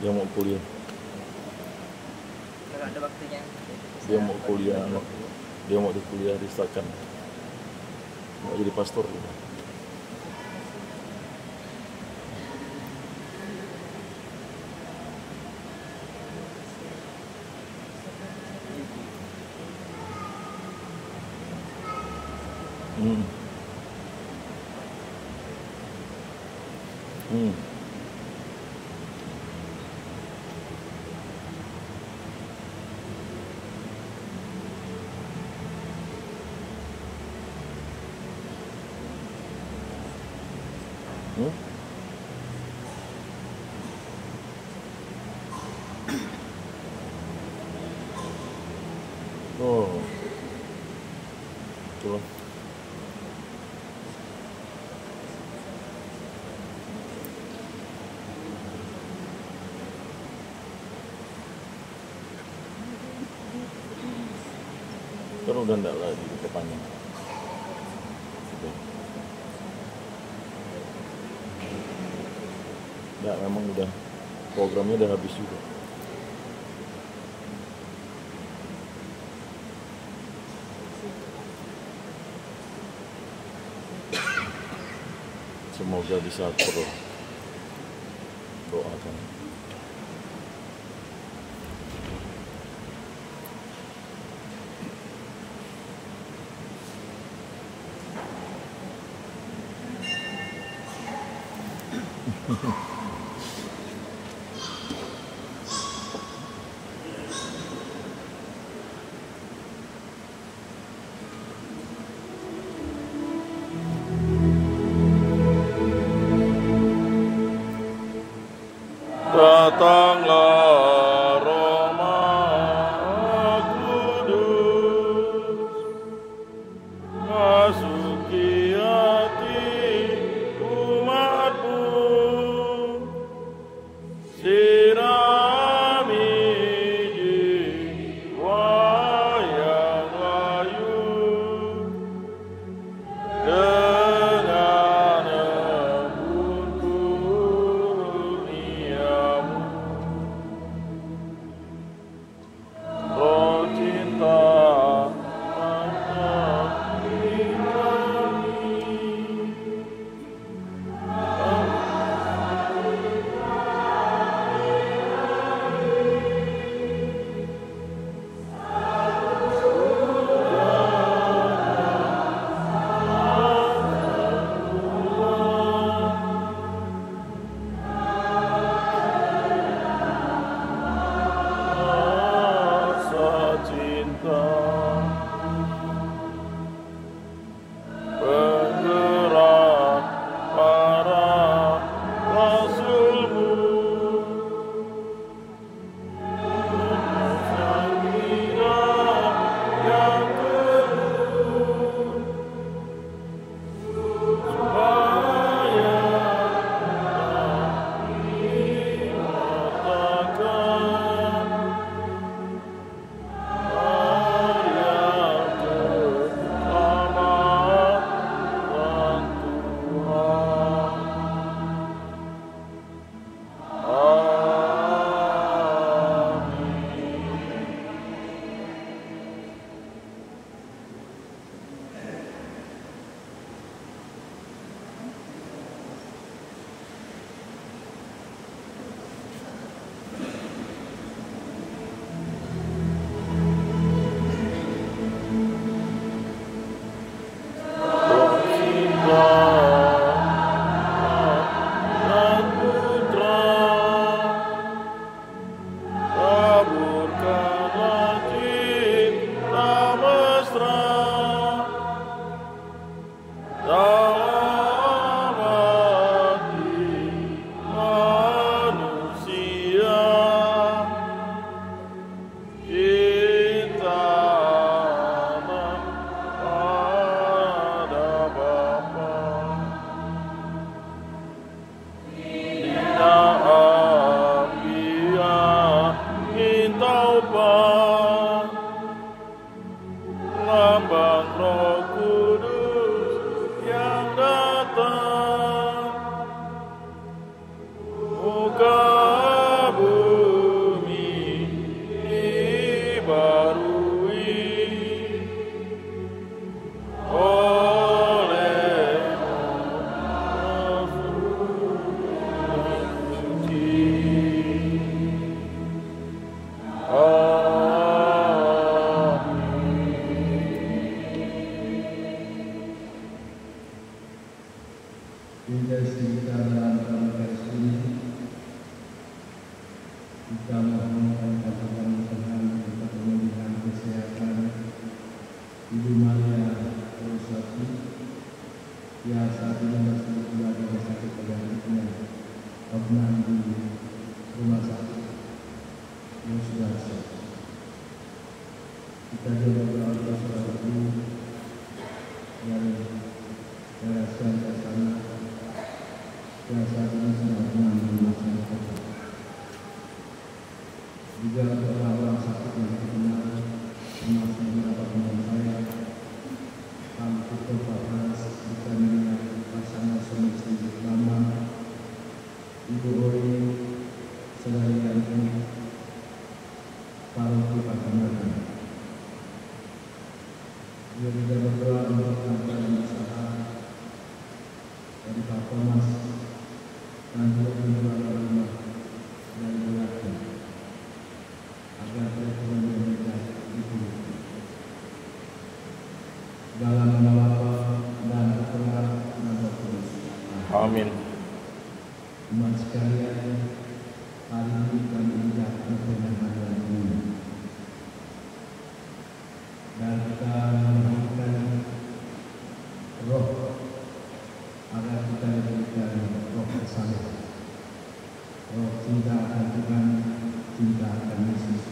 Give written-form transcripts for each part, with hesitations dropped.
Dia mau kuliah. Kalau ada waktunya. Dia mau kuliah. Dia mau di kuliah di Stakan. Mau jadi pastor. Hmm. Hmm. Hmm? Oh, itulah. Kan udah enggak lagi kepanjang. Ya memang udah programnya udah habis juga. Semoga bisa terus doakan. Datanglah Roh Maha Kudus, masuki hati umatmu, sirami jiwa yang layu dengan embun kurniamu. Intensi kita dalam komunikasi ini kita mohonkan kepada Tuhan untuk pemulihan kesehatan Ibu Maria Rosati yang saat ini masih berada di sakit penyakitnya opnam di rumah sakit yang sudah sehat. Kita juga berdoa saudara ibu dari yayasan Kasana yang saat ini sedang opnam di rumah sakit. Juga orang-orang sakit yang dikenal termasuk beberapa teman saya, Pak Panas, bukan dengan pasangan suami istri lama, Ibu Ori, saudara yang paroki Pakanatan. Dia juga berdoa untuk agar usaha dari Pak Thomas dan juga pengelola rumah dari Belanda agar perekonomian mereka dipulihkan. Dalam nama Bapa dan Putra dan Roh Kudus. Amin. Umat sekalian, hari ini kami hendak berperingatan ini dan kita memohonkan roh agar kita diberikan roh bersama, roh cinta akan Tuhan, cinta akan Yesus,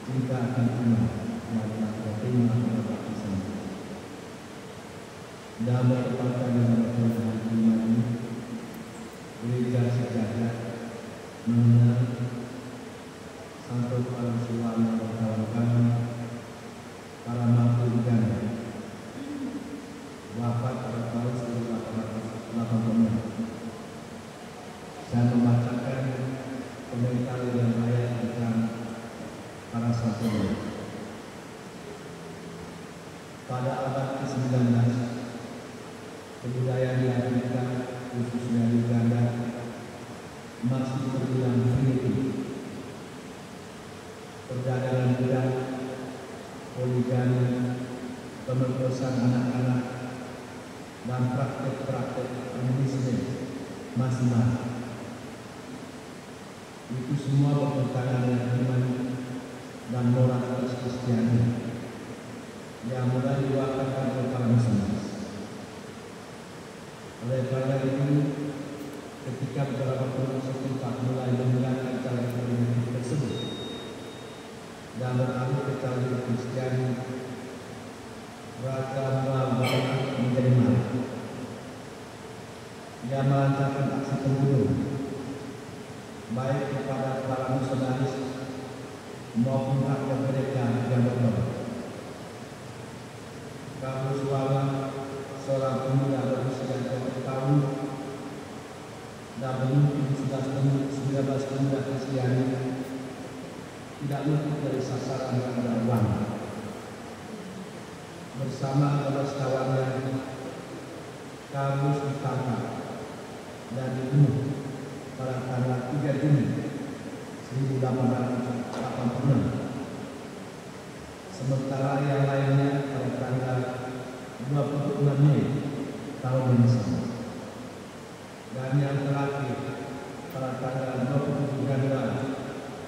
cinta akan umat dan roh terima berbaptisan. Damai tempatkan dalam Tuhan iman ini, gereja sejagat mengenal Santo Parameswara dan kawan-kawan para mantu ganda wafat pada tahun 1880. Saya membacakan komentar yang layak tentang para santo pada abad ke-19. Kebudayaan di Afrika, khususnya di Uganda, masih terbilang primitif. Perdagangan budak, poligami, pemerkosaan anak-anak, dan praktek-praktek komunisme masih banyak. Itu semua bertentangan dengan iman dan moralitas Kristiani yang mulai diwakilkan oleh para misionaris. Oleh karena itu, ketika beberapa penduduk setempat mulai menggunakan cara primitif tersebut dan beralih ke cara Kristiani, Raja Mulai menjadi marah. Dia melancarkan aksi pembunuhan baik kepada para misionaris maupun rakyat mereka yang bertobat. Parameswara, seorang pemuda berusia 20 tahun dan memimpin 19 pemuda Kristiani, tidak luput dari sasaran yang ada uang. Bersama 12 kawannya, Karus ditangkap dan dibunuh pada tanggal 3 Juni 1886. Sementara yang lainnya pada tanggal 26 Mei tahun yang sama. Dan yang terakhir pada tanggal 27 Januari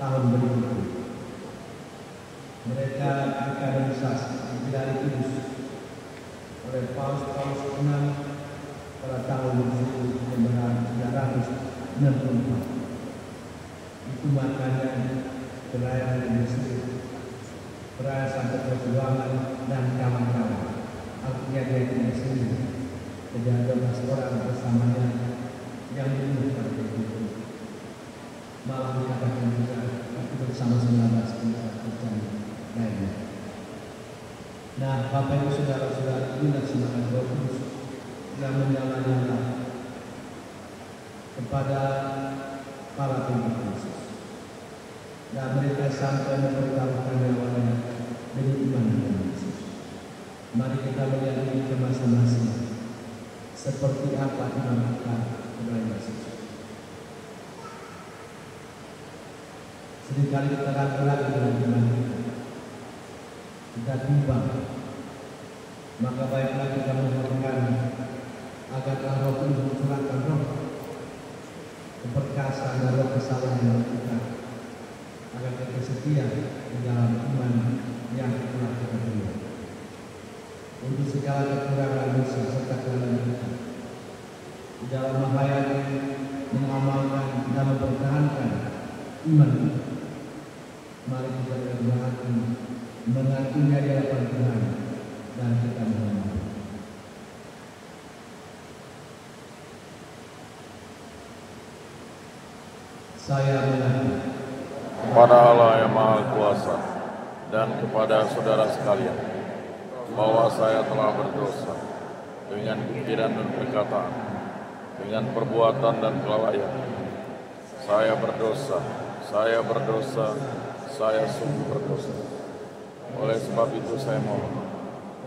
tahun berikutnya. Mereka dikanonisasi dari Kudus oleh Paus VI pada tahun 1964. Itu makanya perayaan di Mesir, perayaan Santo Perjuangan dan kawan-kawan. Artinya dia tidak sendiri, tidak ada 12 orang bersamanya yang dibunuh pada itu. Malah dikatakan juga itu bersama 19 pemuda Kristen lainnya. Nah, Bapak Ibu Saudara-saudara, inilah semangat Roh Kudus yang menyala-nyala kepada para pengikut Yesus. Dan mereka sampai mempertaruhkan nyawanya demi iman kepada Yesus. Mari kita melihat ini ke masing-masing seperti apa iman kita kepada Yesus. Seringkali kita ragu-ragu dengan iman kita. Kita timbang. Maka baiklah kita memohonkan agar Roh Kudus mencurahkan kekerasan dan roh kesalahan kita, agar kita setia di dalam iman yang telah kita beri. Untuk segala kekurangan dosa serta kelemahan kita, di dalam menghayati, mengamalkan dan mempertahankan iman kita, mari kita berhati mengakuinya di hadapan Tuhan dan kita mohon. Saya mengaku kepada Allah yang Maha Kuasa dan kepada saudara sekalian bahwa saya telah berdosa dengan pikiran dan perkataan, dengan perbuatan dan kelalaian. Saya berdosa, saya sungguh berdosa. Oleh sebab itu saya mohon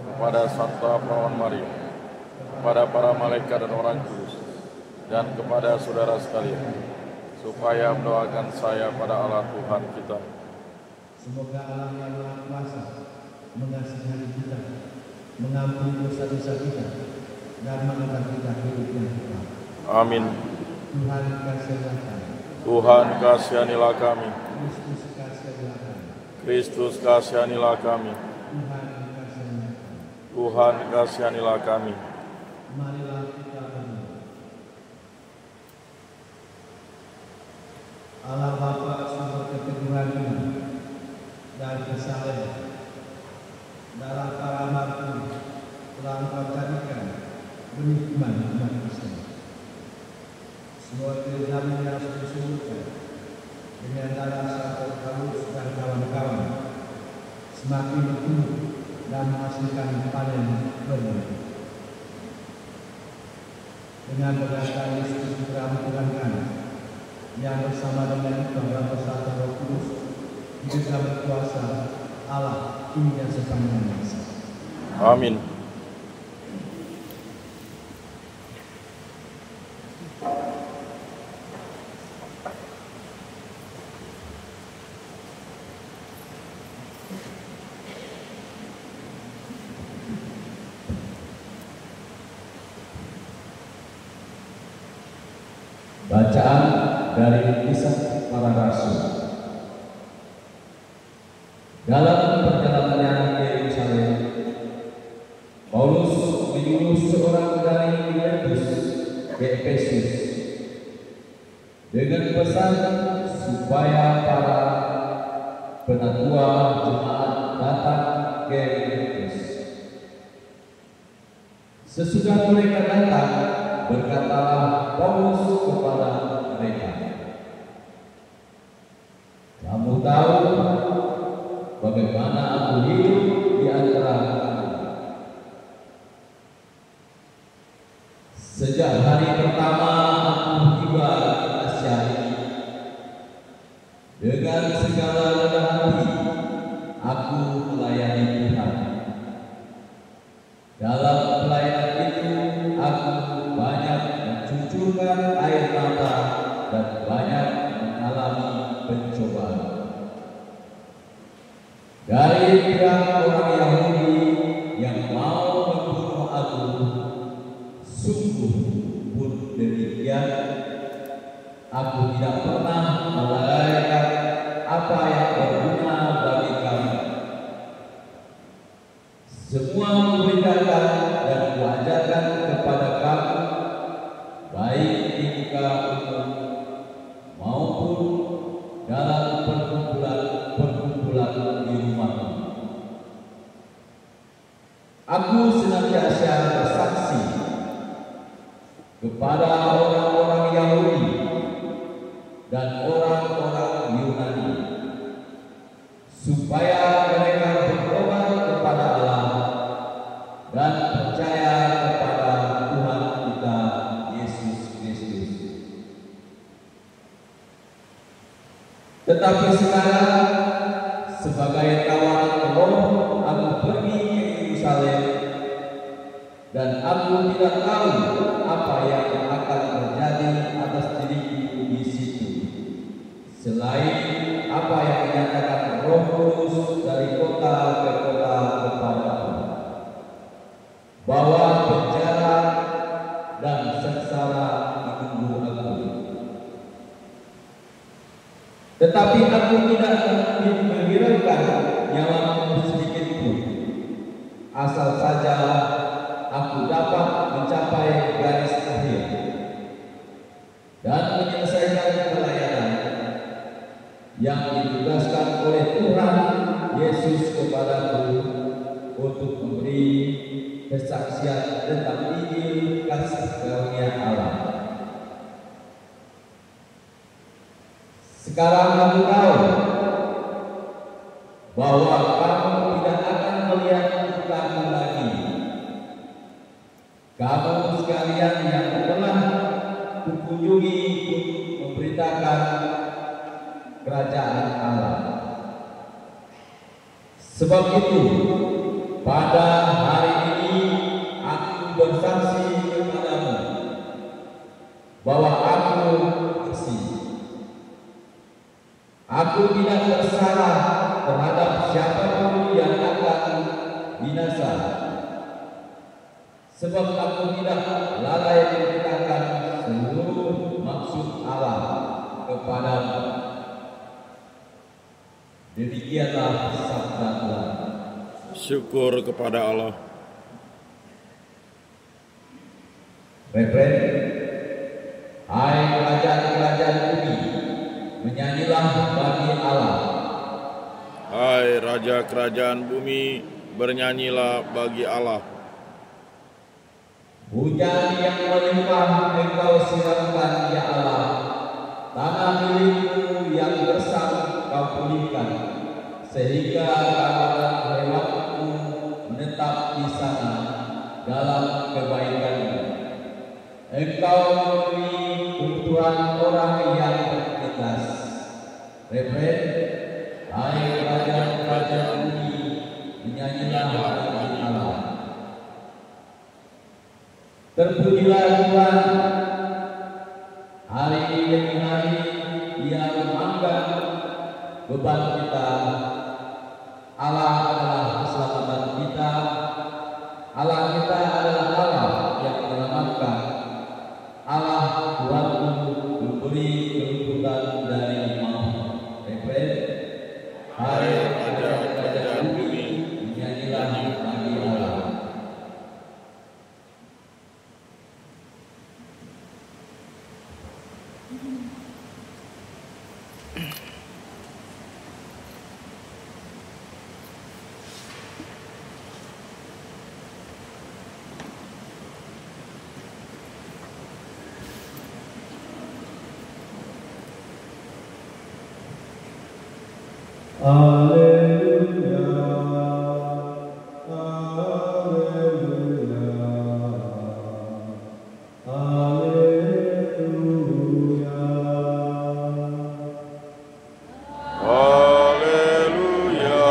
kepada Santa Perawan Maria, kepada para malaikat dan orang kudus, dan kepada saudara sekalian, supaya mendoakan saya pada Allah Tuhan kita. Semoga Allah yang Maha Kuasa mengasihani kita, mengampuni dosa-dosa kita, dan mengantar kita hidup yang kekal. Amin. Tuhan kasihanilah kami. Tuhan kasihanilah kami. Kristus kasihanilah kami. Kristus kasihanilah kami. Tuhan kasihanilah kami. Tuhan kasihanilah kami. Marilah kita berdoa. Allah Bapa sumber keteguhan ini dan kesalehan, dalam karamat-Mu telah Engkau jadikan benih iman umat Kristen. Semua keilmuan yang harus disebutkan dengan darah Santo Paulus dan kawan-kawan semakin bertumbuh dan menghasilkan panen berlimpah. Dengan berkata Yesus Tuhan kami yang bersama dengan Engkau dan bersatu Roh Kudus hidup dan berkuasa Allah kini dan sepanjang masa. Amin. Bacaan dari Kisah Para Rasul. Dalam perjalanannya ke Yerusalem, Paulus menyuruh seorang dari Miletus ke Efesus dengan pesan supaya para penatua jemaat datang ke Efesus. Sesudah mereka datang, berkatalah Paulus kepada mereka, "Kamu tahu bagaimana aku hidup di antara kamu. Sejak hari pertama aku tiba di Asia ini, dengan segala rendah hati aku melayani Tuhan. Dalam pelayanan itu aku banyak mencucurkan air mata dan banyak mengalami pencobaan dari pihak orang Yahudi yang mau membunuh aku. Sungguh pun demikian, aku tidak pernah melalaikan apa yang berguna bagi kamu. Semua kuberitakan dan kuajarkan kepada kamu, baik di muka umum maupun dalam perkumpulan di rumahmu. Aku senantiasa bersaksi kepada orang-orang Yahudi dan orang-orang Yunani supaya mereka bertobat kepada Allah dan percaya kepada Tuhan kita Yesus Kristus. Tetapi sekarang sebagai tawanan roh aku pergi ke Yerusalem, dan aku tidak tahu apa yang akan terjadi atas diriku di situ, selain apa yang dinyatakan Roh Kudus dari kota ke kota kepadaku, bahwa penjara dan sengsara menunggu aku. Tetapi aku tidak menghiraukan nyawaku sedikit pun, asal saja aku dapat mencapai garis akhir dan menyelesaikan pelayanan yang ditugaskan oleh Tuhan Yesus kepadaku untuk memberi kesaksian tentang Injil kasih karunia Allah. Sekarang aku tahu bahwa kamu tidak akan melihat kamu lagi. Kamu sekalian yang telah kukunjungi untuk memberitakan kerajaan Allah. Sebab itu, pada hari ini aku bersaksi kepadamu bahwa aku bersih. Aku tidak bersalah terhadap siapapun yang akan binasa, sebab aku tidak lalai memberitakan seluruh maksud Allah kepadamu. Demikianlah sabda Tuhan. Syukur kepada Allah. Refren, hai kerajaan-kerajaan bumi, menyanyilah bagi Allah. Hai Raja Kerajaan Bumi, bernyanyilah bagi Allah. Hujan yang melimpah engkau siramkan ya Allah, tanah milikmu yang gersang kau pulihkan, sehingga kawanan hewanmu menetap di sana dalam kebaikanmu. Engkau memenuhi kebutuhan orang yang berintegritas. Refren, hai kerajaan-kerajaan bumi, menyanyilah bagi Allah. Terpujilah Tuhan, hari demi hari Dia memanggang beban kita. Allah adalah keselamatan kita. Allah kita adalah Allah yang menyelamatkan. Allah Tuhanku memberi kehidupan dari maut. Refren, hai kerajaan bumi, menyanyilah bagi Allah. Haleluya, haleluya, haleluya. Haleluya. Haleluya.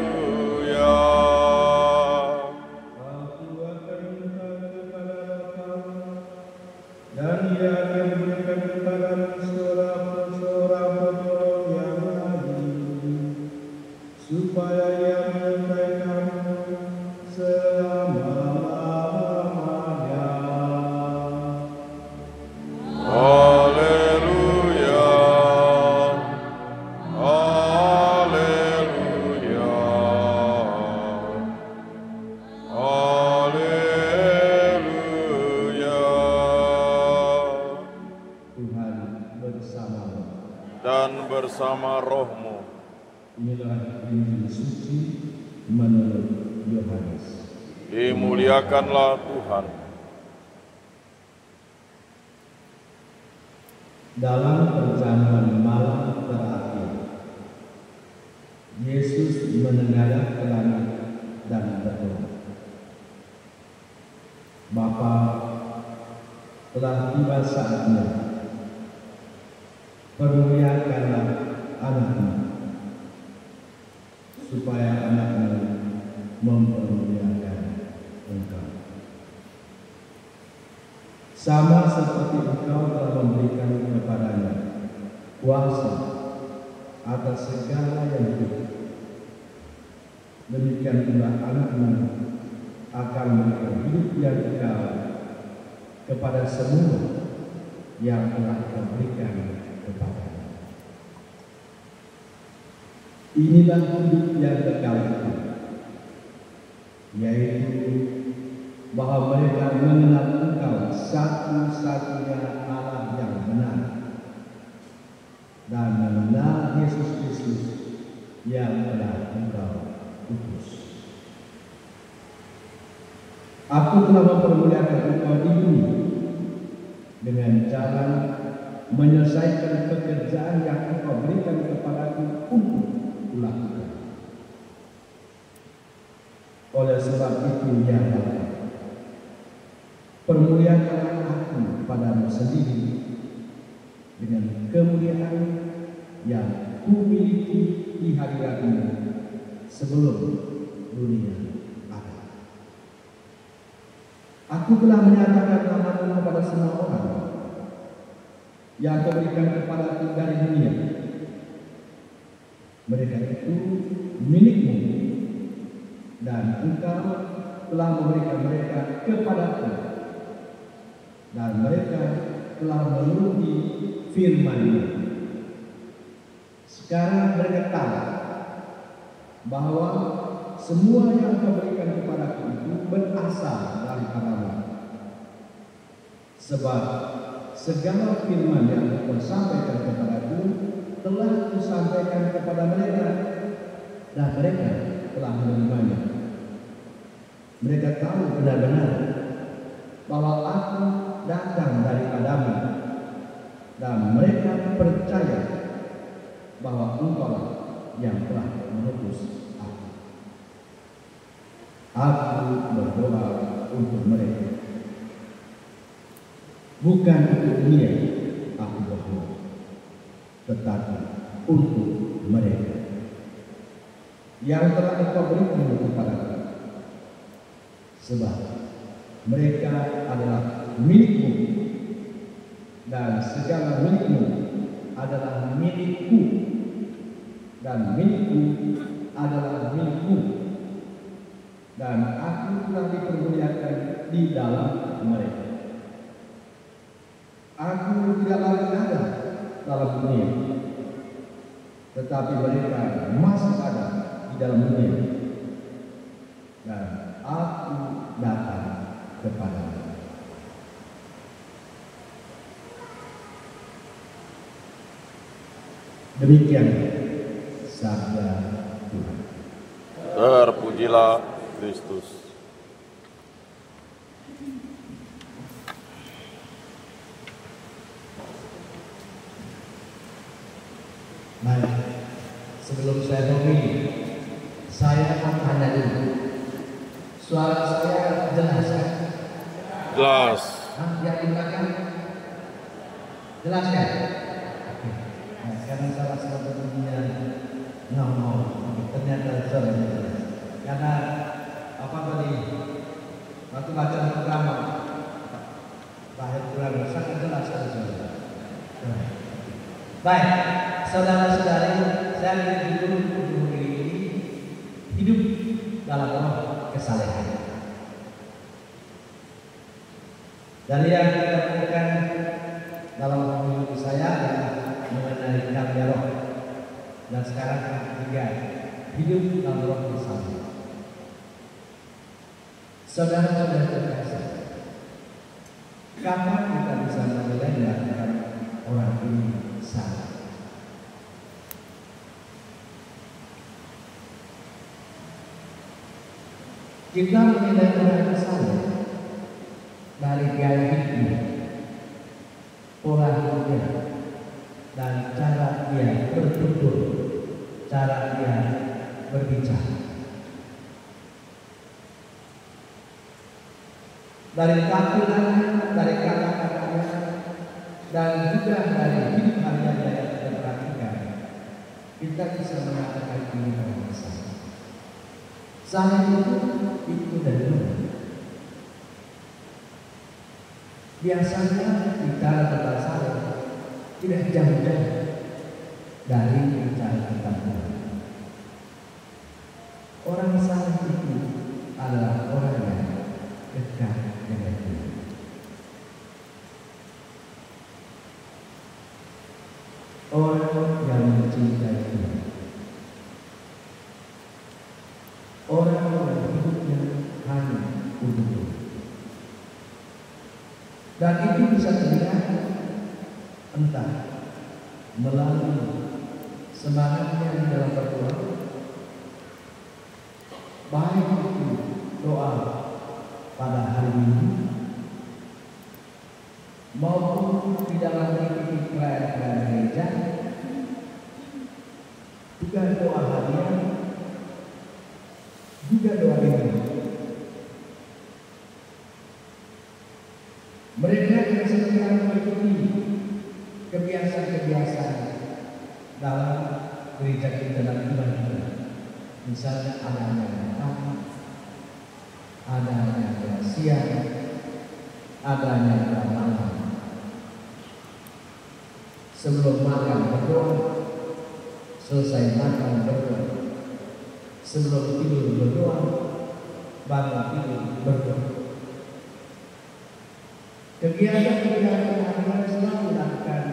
Haleluya. Aku akan minta kepada Bapa, dan Dia akan memberikan kepadamu seorang penolong yang lain, supaya Ia menyertai kamu selama-lamanya. Haleluya. Haleluya. Haleluya. Tuhan bersamamu. Dan bersama rohmu. Inilah Injil suci menurut Yohanes. Dimuliakanlah Tuhan. Dalam perjamuan malam terakhir, Yesus menengadah ke langit dan berdoa, Bapa, telah tiba saatnya, permuliakanlah anakmu, supaya anakmu mempermuliakan engkau. Sama seperti engkau telah memberikan kepadanya kuasa atas segala yang hidup, demikian pula anakmu akan memberikan hidup yang kekal kepada semua yang telah Engkau berikan kepadanya. Inilah hidup yang kekal itu, yaitu bahwa mereka mengenal Engkau satu-satunya Allah yang benar, dan mengenal Yesus Kristus yang telah Engkau utus. Aku telah mempermuliakan Engkau di dunia dengan cara menyelesaikan pekerjaan yang Engkau berikan kepadaku untuk kulakukan. Oleh sebab itu, ya Bapa, permuliakanlah aku padamu sendiri dengan kemuliaan yang kumiliki di hadirat-Mu sebelum dunia ada. Aku telah menyatakan nama-Mu kepada semua orang yang Kau berikan kepadaku dari dunia. Mereka itu milik-Mu, dan Engkau telah memberikan mereka kepadaku, dan mereka telah menuruti firman-Mu. Sekarang mereka tahu bahwa semua yang Kau berikan kepadaku itu berasal daripada-Mu. Sebab segala firman yang Kau sampaikan kepadaku telah Kusampaikan kepada mereka, dan mereka telah menerimanya. Mereka tahu benar-benar bahwa aku datang daripada-Mu, dan mereka percaya bahwa Engkau yang telah mengutus aku. Aku berdoa untuk mereka, bukan untuk dunia aku berdoa, tetapi untuk mereka yang telah Engkau berikan kepadaku, sebab mereka adalah milik-Mu, dan segala milik-Mu adalah milik-Ku, dan milik-Ku adalah milik-Mu, dan aku telah dipermuliakan di dalam mereka. Aku tidak lagi ada dalam dunia, tetapi mereka masih ada di dalam dunia, dan aku datang kepada-Mu. Demikian sabda Tuhan. Terpujilah Kristus. Baik, sebelum saya memilih, saya akan tanya dulu. Suara saya jelas kan? Jelas. Yang di belakang jelas kan? Nah, sekarang salah satu bunyinya ngomong, ternyata suaranya jelas. Karena apa tadi? Waktu baca program bahasa Quran sangat jelas suara. Baik, saudara-saudari, saya ingin dulu untuk memiliki hidup dalam roh kesalehan. Dan yang kita berikan dalam hidup saya adalah mengenai karya roh. Dan sekarang ketiga, hidup dalam roh kesalehan. Saudara-saudara terkasih, kapan kita bisa menilai bahwa orang ini salah? Kita menilai orang salah dari gaya hidupnya, pola hidupnya, dan cara dia bertutur, cara dia berbicara. Dari tampilannya, dari kata-katanya, dan juga dari hidup hariannya yang kita perhatikan, kita bisa mengatakan ini orang salah. Salah itu dari mana? Biasanya bicara tentang salah tidak jauh-jauh dari bicara tentang Tuhan. Orang salah itu adalah orang yang orang yang mencintai Tuhan, orang yang hidupnya hanya untuk Tuhan. Dan itu bisa terlihat entah melalui semangatnya di dalam berdoa, baik itu doa pada hari Minggu maupun di dalam aktivitas perayaan gereja, juga doa harian, juga doa minggu. Mereka yang setia mengikuti kebiasaan-kebiasaan dalam gereja kita dan ibadah kita. Misalnya adanya pagi, adanya siang, adanya malam. Sebelum makan berdoa, selesai makan berdoa, sebelum tidur berdoa, bangun tidur berdoa. Kegiatan-kegiatan harian selalu dilakukan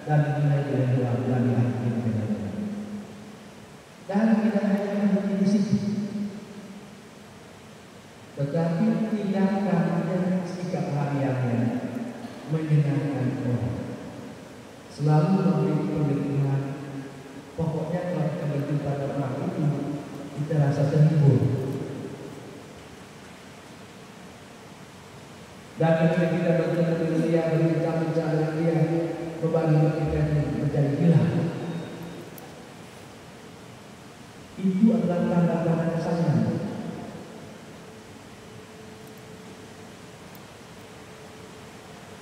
dan dimulai dengan doa dan diakhiri dengan doa. Dan tidak hanya berhenti di situ, tetapi tindakan dan sikap hariannya menyenangkan orang. Selalu memberi pengertian. Pokoknya kalau kita berjumpa dengan orang itu, kita rasa terhibur. Dan ketika kita bertemu dengan dia, berbincang-bincang dengan dia, beban kita menjadi hilang. Itu adalah tanda-tanda sayang.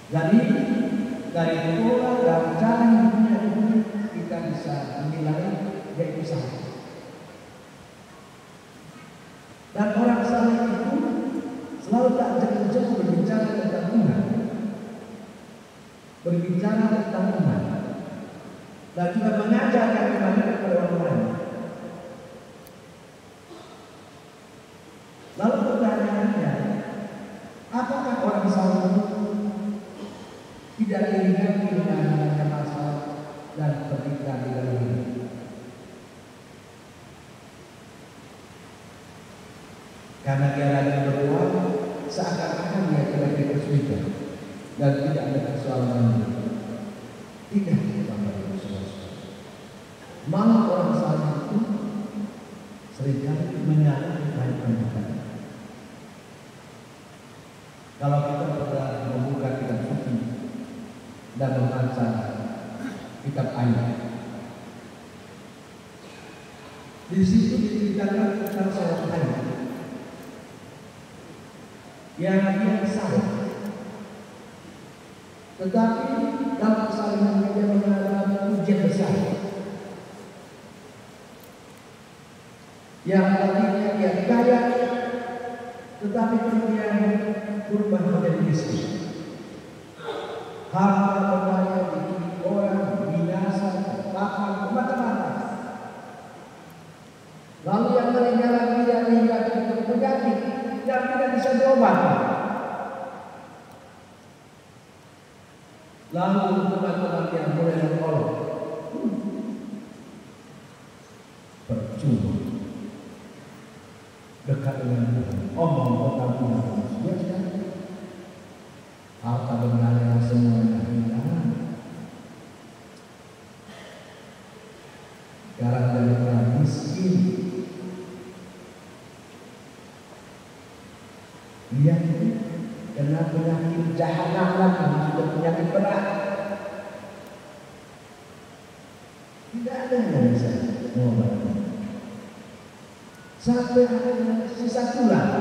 Jadi dari pola dan cara hidupnya itu kita bisa menilai yaitu sayang. Dan orang sayang itu selalu tak jauh-jauh berbicara tentang Tuhan, berbicara tentang Tuhan, dan juga mengajarkan kepada orang lain. Lalu pertanyaannya, apakah orang sayang tidak diingat dengan adanya masalah dan penderitaan di dalam hidup? Karena dia lagi berdoa, seakan-akan dia tidak kesulitan dan tidak ada persoalan hidup. Tidak, malah orang sayang itu seringkali menyalahkan kebaikan. Kalau kita pernah membuka kitab suci dan membaca kitab Ayub, di situ diceritakan tentang seorang Ayub yang dia salah, tetapi dalam kesalahannya dia mengalami ujian besar. Yang tadinya dia kaya, tetapi kemudian berubah menjadi miskin. Harta bendanya dimiliki orang, binasa, bahkan kemana-mana. Lalu yang lainnya lagi dia meninggal dengan penyakit yang tidak bisa diobati. Lalu teman-teman yang mulai menolong, percuma. Dekat dengan Tuhan, omong tentang Tuhan, sudah harta bendanya semuanya hilang. Sekarang dari orang miskin, dia kena penyakit jahanam lagi, juga penyakit berat. Tidak ada yang bisa mengobati. Sampai ada sisa tulang.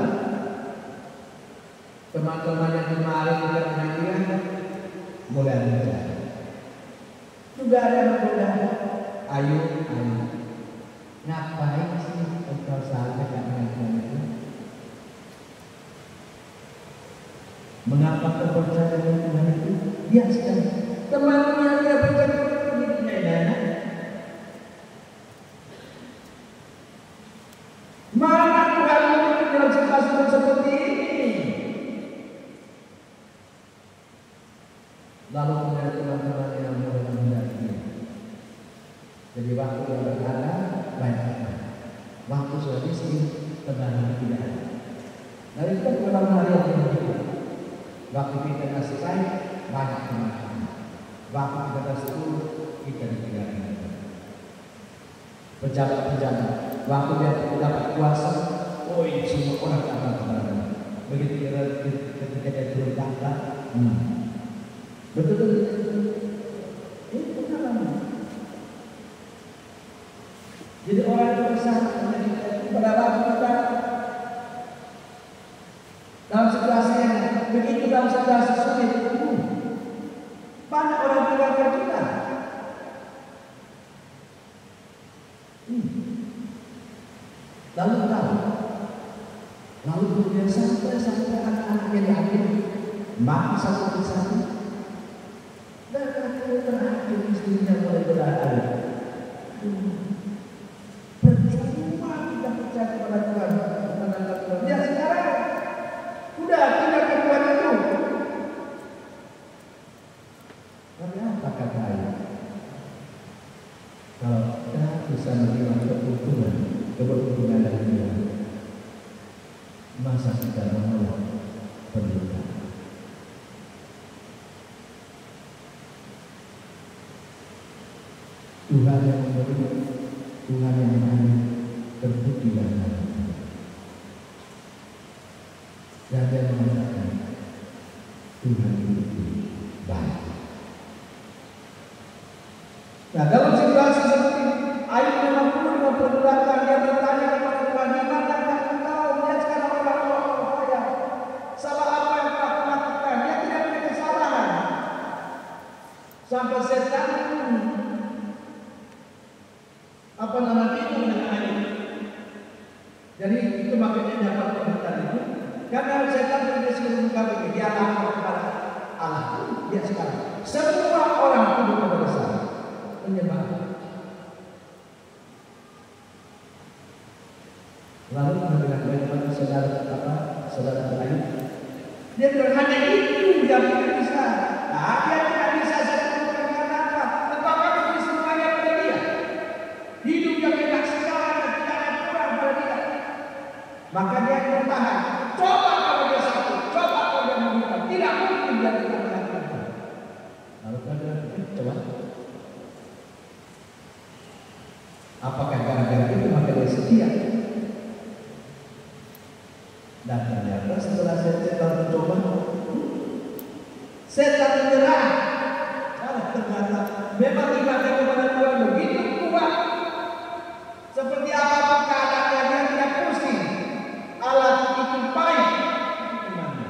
Teman-teman yang kemarin dengan dia mulai bicara. Juga ada yang berkata, ayo, ngapain sih engkau saja dengan itu? Mengapa kau percaya dengan Tuhan itu? Dia sedang teman yang dia percaya hidupnya enak. Mana Tuhan itu dalam situasi seperti ini? Lalu kemudian teman-teman yang mulai menjadi Waktu sudah miskin, kebenaran tidak ada. Nah itu kan memang hari yang begitu. Waktu kita masih kaya, banyak kemana. Waktu kita masih turun, kita ditinggalkan. Pejabat-pejabat, waktu dia dapat kuasa, semua orang akan kemana. Begitu ketika dia turun tangga, betul. Ini pengalaman. Jadi orang itu besar pada waktu kita dalam situasi yang begitu, dalam situasi sulit, banyak orang tinggalkan kita. Lalu kemudian sampai anak-anaknya diambil, mati satu persatu, dan akhirnya terakhir istrinya mulai berada. Percuma kita percaya kepada Tuhan, kepada Tuhan. Ya sekarang udah tinggalkan Tuhan itu. Tapi apa katanya? Kalau kita bisa menerima keberuntungan dari Dia, masa kita menolak penderitaan? Tuhan yang memberi, Tuhan yang hanya terbukti dan Dia mengatakan Tuhan itu baik. Nah, dalam situasi seperti Ayub 50 dia bertanya kepada Tuhan, di manakah engkau? Dia sekarang orang kaya. Salah apa yang telah aku lakukan? Dia tidak punya kesalahan. Sampai setan itu dengan Ayub. Jadi itu makanya dapat komentar itu. Karena setan berdiskusi muka begini, dia lapor kepada Allah. Dia sekarang semua orang tunduk kepada saya, menyembah. Lalu dengan bagaimana saudara Ayub? Dia bilang hanya itu yang tidak bisa. Dia tidak bisa saya lakukan karena apa? Engkau akan beri semuanya pada dia. Hidup yang enak sekarang dan tidak ada kurang pada dia. Maka dia bertahan. Coba kalau dia satu, coba kalau dia meminta. Tidak mungkin dia tidak melakukan. Lalu dia coba. Apakah gara-gara itu maka dia setia? Dan ternyata setelah setan mencoba, setan menyerah. Karena ternyata memang ibadah kepada Tuhan begitu kuat. Seperti apapun keadaannya dia tidak pusing. Allah itu baik imannya.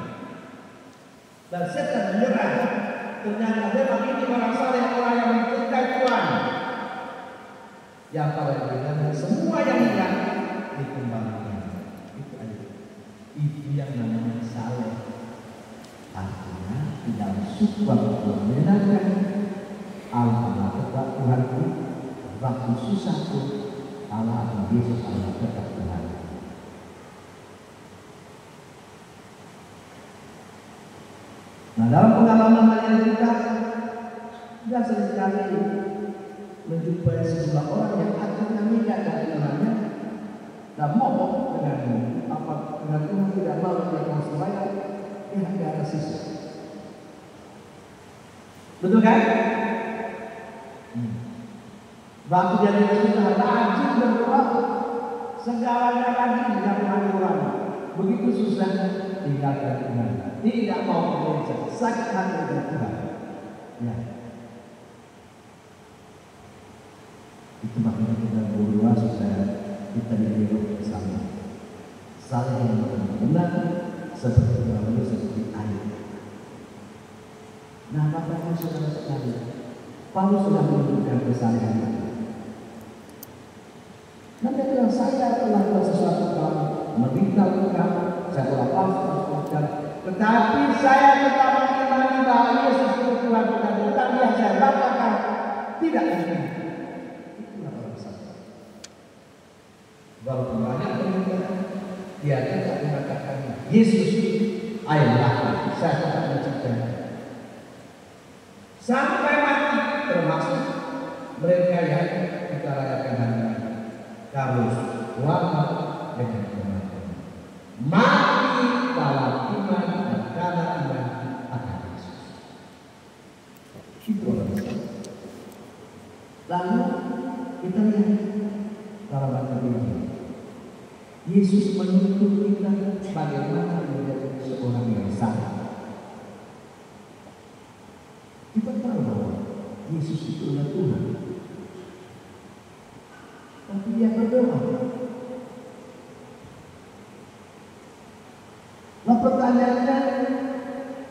Dan setan menyerah. Ternyata memang ini orang saleh, orang yang mencintai Tuhan. Yang pada akhirnya semua yang hilang dikembalikan. Itu yang namanya saleh. Artinya tidak suka membedakan Allah tetap Tuhanku, waktu susahku Allah Yesus Allah tetap Tuhan. Nah, dalam pengalaman yang kita seringkali menjumpai sejumlah orang yang akhirnya nikah dari Tuhannya dan mau dengan apa dengan Tuhan tidak mau yang supaya dia ada sisa. Betul kan? Waktu jadi sudah rajin berdoa, segalanya lagi yang kurang. Begitu susah tinggalkan Tuhan. Tidak mau bekerja, sakit hati dengan Tuhan. Ya. Itu makanya kita berdoa supaya kita dihidup bersama. Saling benar seperti Paulus, seperti Ayub. Nah, Bapak-Ibu saudara sekalian, Paulus sudah menunjukkan kesalahan itu. Nanti bilang saya telah buat sesuatu kamu, memberitahu kamu, saya telah lakukan, tetapi saya tetap mengimani bahwa Yesus itu Tuhan bukan tentang yang saya lakukan tidak ini. Itulah orang salah. Walaupun banyak penelitian, dia tidak mengatakan Yesus ayolah saya tetap menciptakan. Sampai mati termasuk mereka yang kita rayakan hari ini. kamu selamat dengan kematian. Mati dalam iman dan karena iman akan Yesus. Itu orang. Lalu kita lihat lawatan ini. Yesus menuntut kita bagaimana menjadi seorang yang salah. Kita tahu bahwa Yesus itu adalah Tuhan. Tapi dia berdoa. Nah pertanyaannya,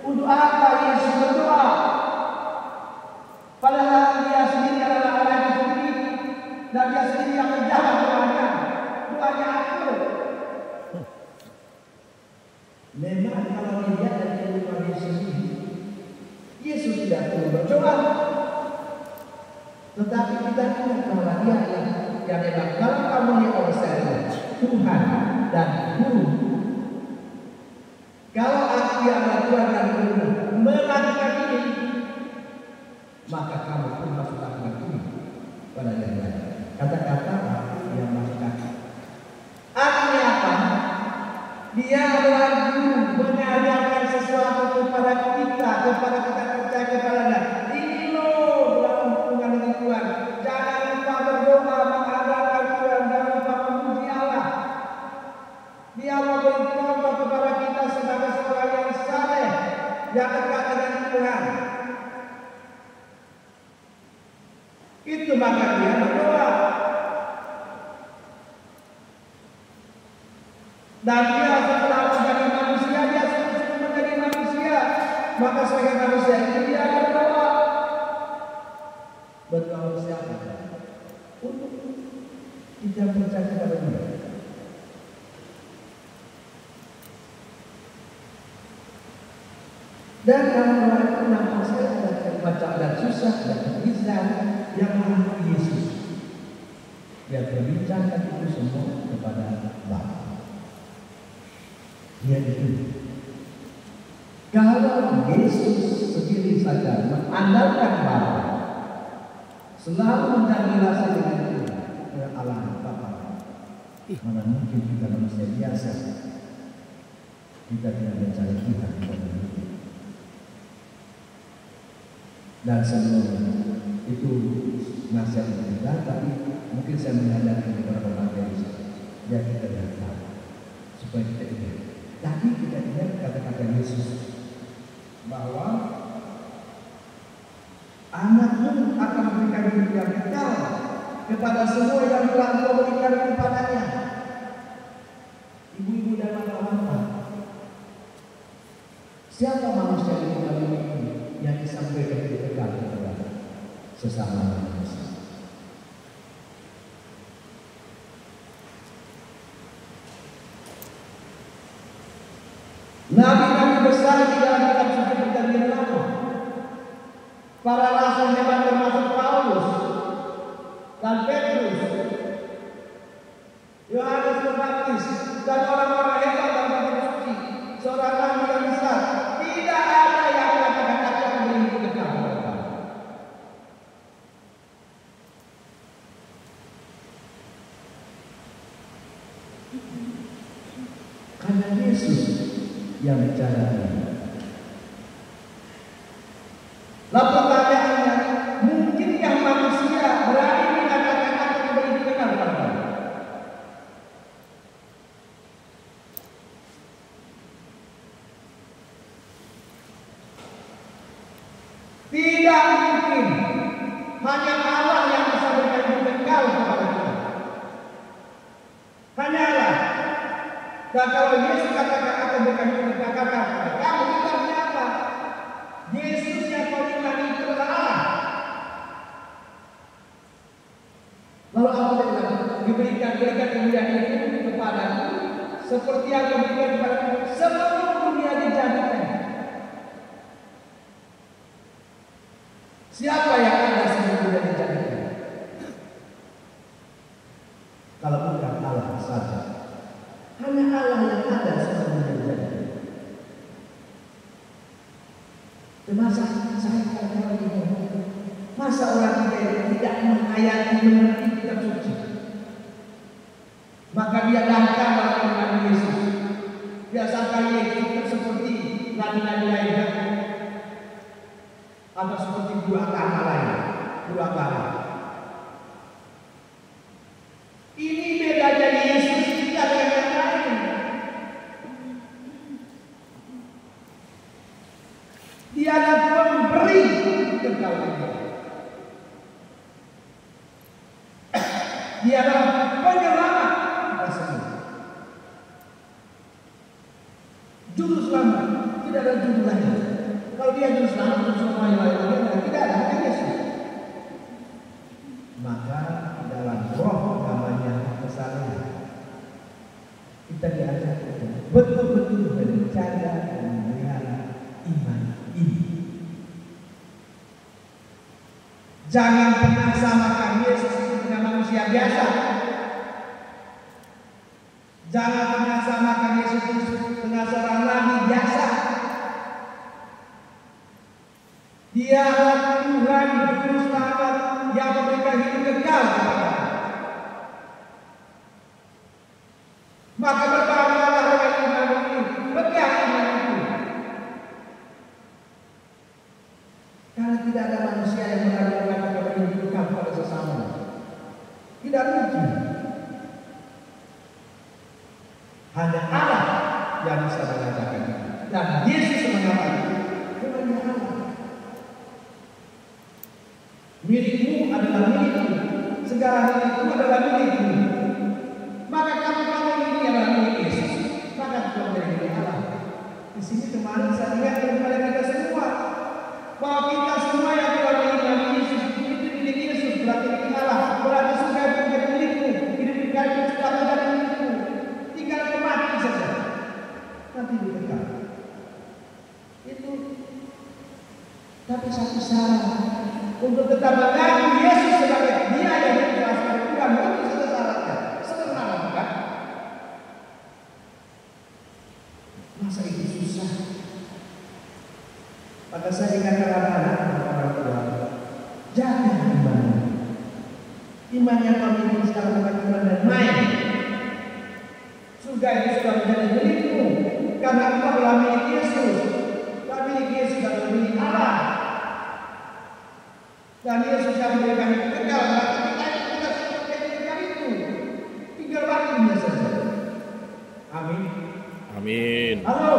untuk apa Yesus berdoa? Padahal dia sendiri adalah Allah yang sendiri, dan dia sendiri yang menjawab doanya. Doanya apa? Memang kalau dilihat dari kehidupan Yesus ini, Yesus tidak perlu berdoa. Tetapi kita ingat bahwa dia yang memang kalau kamu lihat oleh saya Tuhan dan Guru. Kalau aku yang Tuhan dan Guru melakukan ini, maka kamu pun harus lakukan ini pada yang lain. Kata-kata yang masukkan. Artinya apa? Dia adalah Guru mengajarkan sesuatu kepada kita percaya kepadanya. Ini loh dalam hubungan dengan Tuhan. Jangan lupa berdoa, mengandalkan Tuhan, jangan lupa memuji Allah. Dia memberi contoh kepada kita sebagai seorang yang saleh, yang dekat dengan Tuhan. Itu maka dia berdoa. Dan dia setelah menjadi manusia, dia sudah menjadi manusia. Maka sebagai manusia itu dia berdoa. Berdoa siapa? Untuk kita percaya kepada dia. Dan kalau itu nampak saya ada baca dan susah dan bisa yang menghubungi Yesus. Dia berbincangkan itu semua kepada Bapa. Dia itu. Kalau Yesus sendiri saja mengandalkan Bapa, selalu mencari relasi dengan Allah Bapa, mana mungkin kita manusia biasa kita tidak mencari Tuhan kepada Dia. Dan sebelum itu nasihat kita, tapi mungkin saya mengajarkan beberapa materi biar kita tahu supaya kita ingat. Tadi kita ingat kata-kata Yesus bahwa anakmu akan memberikan hidup yang kekal kepada semua yang telah Engkau berikan kepadanya. Ibu-ibu dan bapak-bapak, siapa manusia di dunia ini yang bisa memberikan hidup kekal kepada sesama manusia? Nabi-nabi besar di dalam kitab suci Perjanjian Lama, para rasul hebat termasuk Paulus dan Petrus, Yohanes Pembaptis, dan orang-orang hebat dalam kitab suci, seorang nabi yang besar, tidak ada yang mengatakan aku akan beri hidup kekal. Karena Yesus yang bicara ini. Lalu pertanyaannya, mungkinkah manusia berani mengatakan akan memberi hidup kekal kepada Allah? Tidak mungkin. Hanya Allah yang bisa memberikan hidup kekal kepada kita. Hanya Allah. Dan kalau Yesus katakan akan memberikan hidup kekal kepada kamu, itu artinya apa? Yesus yang memberikan itu adalah Allah. Lalu apa dia bilang? Diberikan kemuliaan itu kepadaku seperti yang diberikan kepadaku sebelum dunia dijadikan. Siapa yang ada sebelum dunia dijadikan? Kalau bukan Allah saja. Hanya Allah yang ada sebelum dunia dijadikan. Masa saya katakan masa orang tidak menghayati mengerti kitab suci. Maka dia dangkal dalam iman Yesus. Biasakan Yesus seperti nabi-nabi lainnya, atau seperti guru agama lain, guru agama. Ini bedanya Yesus tidak dengan yang lain. Dia adalah pemberi kekal hidup. Dia adalah penyelamat kita semua. Juru selamat, tidak ada juru lain. Kalau dia juru selamat, juru semua yang lain tidak ada, hanya Yesus. Maka dalam roh agamanya kesalahan kita diajak betul-betul menjaga dan memelihara iman ini. Jangan pernah samakan Yesus dengan manusia biasa. Jangan pernah samakan Yesus dengan seorang nabi biasa. Dia adalah Tuhan Juru Selamat yang memberikan hidup kekal kepada kita. Maka berbahagialah dengan iman ini, pegang iman itu. Karena tidak ada manusia yang berani mengatakan hidup kekal pada sesama. Tidak mungkin. Hanya Allah yang bisa mengatakan itu. Dan Yesus mengatakan itu hanya Allah. Milikmu adalah milikku, segala milikku adalah milikmu. Maka kamu ini adalah milik Yesus. Maka juga menjadi milik Allah. Di sini kemarin saya ingatkan kepada kita semua bahwa kita semua yang telah mengimani Yesus itu milik Yesus, berarti milik Allah. Berarti surga itu menjadi milikmu, hidup di kayu sudah menjadi milikmu. Tinggal mati saja, nanti dikekal. Itu. Tapi satu syarat untuk tetap mengaku Yesus sebagai Dia yang dijelaskan Tuhan, itu satu syaratnya. Sederhana bukan? Masa itu susah? Maka saya ingatkan anak-anak orang tua, jaga iman. Iman yang kau miliki sekarang bukan iman dan main. Surga itu sudah menjadi milikmu karena engkau adalah milik Yesus. Dan milik Yesus adalah milik Allah. Dan Yesus yang memberikan itu kekal, maka kita kekal itu tinggal waktunya saja. Amin. Amin. Halo.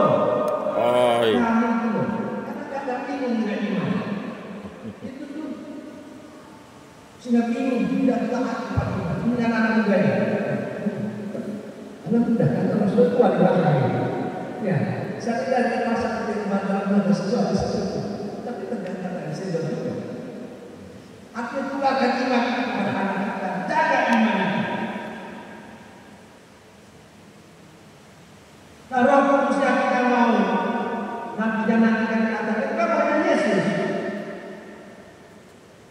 Hai. Amin dulu. Karena kadang bingung dengan iman. Itu tuh sehingga bingung tidak taat kepada iman. Ini anak-anak muda ya. Anak muda kan kalau sudah tua di belakang. Ya, saya tidak merasa seperti iman sesuatu. Tapi tergantung dari saya juga. Aku tularkan iman kepada anak kita. Jaga iman itu. Nah, Roh Kudus yang kita mau nanti kita katakan itu kan rohnya Yesus.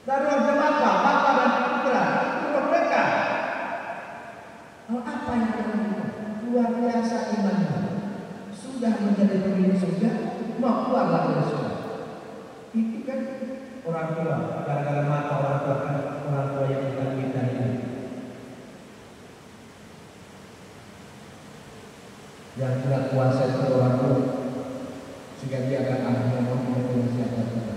Dan roh Bapa dan Putra itu roh mereka. Apa yang kita luar biasa imannya. Sudah menjadi pemilik surga, mau keluar dari surga. Itu kan orang tua, gara-gara mata orang tua kan orang tua yang bukan kita ini. Yang tidak kuasa itu orang tua, sehingga dia akan anaknya mau memilih siapa juga.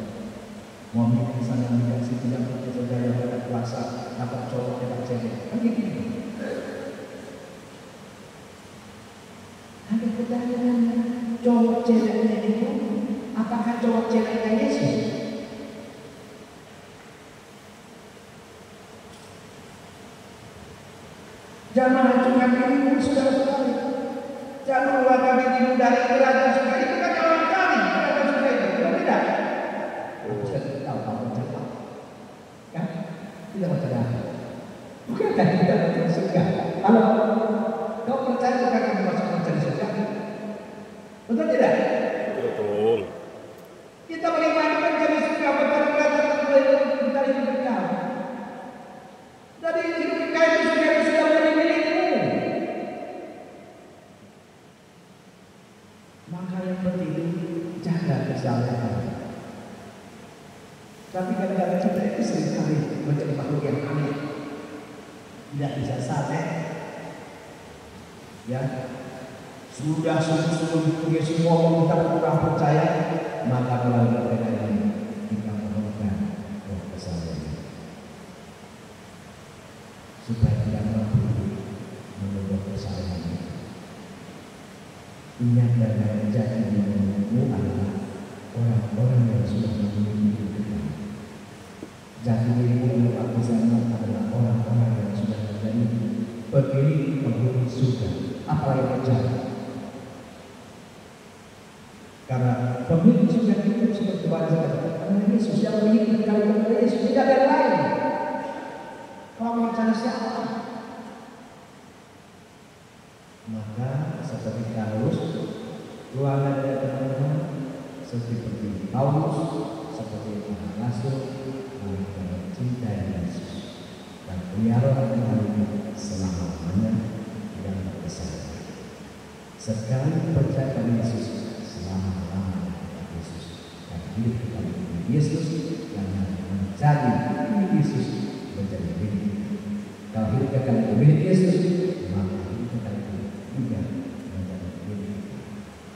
Mau milih sana dikasih tidak punya saudara yang tidak kuasa, dapat cowok dapat cewek, kan gitu. Ada pertanyaan, cowok ceweknya itu, apakah cowok ceweknya Yesus? Jangan hancurkan dirimu saudara-saudara. Jangan mengeluarkan dirimu dari kerajaan surga. Itu kan orang kami kerajaan surga itu. Benar tidak? Saya tidak tahu kamu cerita. Kan? Tidak percaya. Bukankah kita mencari surga? Kalau kau percaya bukan kamu masuk mencari surga? Betul tidak? Betul. Kita beriman mencari surga, mencari kerajaan mencari surga. Dari hidup kita itu sudah menjadi milikmu. Maka yang penting jaga kesalahan. Tapi kadang-kadang kita itu seringkali menjadi makhluk yang aneh, tidak bisa sadar, Ya, sudah sungguh-sungguh semua kita kurang percaya, maka melalui perbedaan ini kita menemukan Roh kesalahan supaya tidak mampu menurut kesalahan ini. Ingat dan menjadi dirimu adalah orang-orang yang sudah memiliki Tuhan. Jati dirimu dalam zaman adalah orang-orang yang sudah menjadi pemilik penghuni surga. Apa yang terjadi? Karena pemilik surga itu seperti bahasa Yesus yang memiliki kalimat Yesus, tidak ada yang lain. Kau mau cari siapa? Maka seperti Paulus, keluarga dari teman-teman seperti Paulus, seperti para rasul, mereka mencintai Yesus dan pelihara dengan selama-lamanya yang berkesan. Sekali percaya pada Yesus, selama-lamanya Yesus dan hidup kepada Yesus yang menjadi milik Yesus menjadi milik. Kalau hidup kepada milik Yesus, maka hidup kepada juga menjadi milik.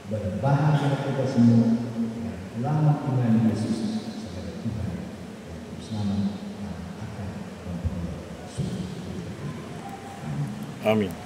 Berbahagia kita semua yang lama dengan Yesus sebagai Tuhan yang selamat dan akan memperoleh surga. Amin.